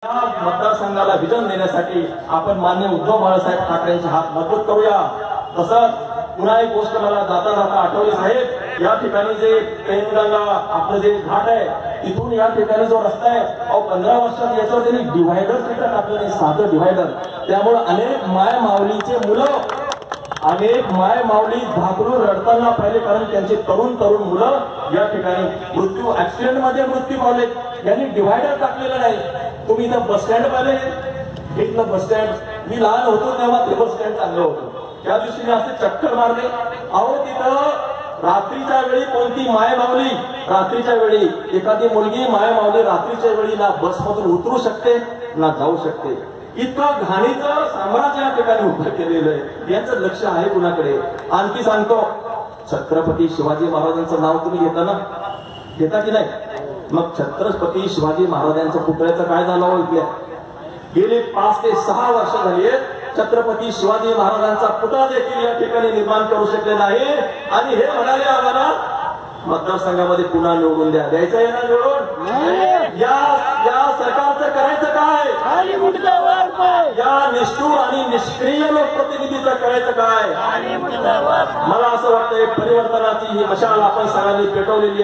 मतदारसंघाला विजन देण्यासाठी आपण माननीय उद्धव बाळासाहेब ठाकरेंचे हात मजबूत करूया। तसंच पुन्हा एक गोष्ट मला जाता जाता आठवली साहेब, या ठिकाणी जे पेनगंगा आपलं जे घाट आहे तिथून या ठिकाणी जो रस्ता आहे 15 वर्षात याच्यावर त्यांनी डिव्हायडर तिथं टाकलं नाही, साधं डिव्हायडर। त्यामुळे अनेक माय माऊलीचे मुलं, अनेक माय माऊली धाकरून रडताना पाहिले, कारण त्यांचे तरुण मुलं या ठिकाणी मृत्यू ऍक्सिडेंट मध्ये मृत्यू पावले। यांनी डिव्हायडर टाकलेलं नाही। तुम्ही इथं बस स्टँड पाहिले, इथलं बस स्टँड, मी लहान होतो तेव्हा ते बस स्टँड चांगलं होतं। त्या दिवशी मी असे चक्कर मारले, अहो तिथं रात्रीच्या वेळी कोणती माय माऊली, रात्रीच्या वेळी एखादी मुलगी माय माऊली रात्रीच्या वेळी ना बसमधून उतरू शकते ना जाऊ शकते। इतकं घाणीचं साम्राज्य या ठिकाणी उभं केलेलं आहे, यांचं लक्ष आहे कुणाकडे? आणखी सांगतो, छत्रपती शिवाजी महाराजांचं नाव तुम्ही घेता ना, घेता की नाही? मग छत्रपती शिवाजी महाराजांच्या पुतळ्याचं काय झालं हो? इथल्या गेली 5 ते 6 वर्ष झाली छत्रपती शिवाजी महाराजांचा पुतळा देखील या ठिकाणी निर्माण करू शकले नाही। आणि हे म्हणाले आम्हाला मतदारसंघामध्ये पुन्हा निवडून द्यायचं आहे ना निवडून? या सरकारचं करायचं काय? या निष्ठुर आणि निष्क्रिय लोकप्रतिनिधीचं करायचं काय? मला असं वाटतंय परिवर्तनाची ही मशाल आपण सगळ्यांनी पेटवलेली आहे।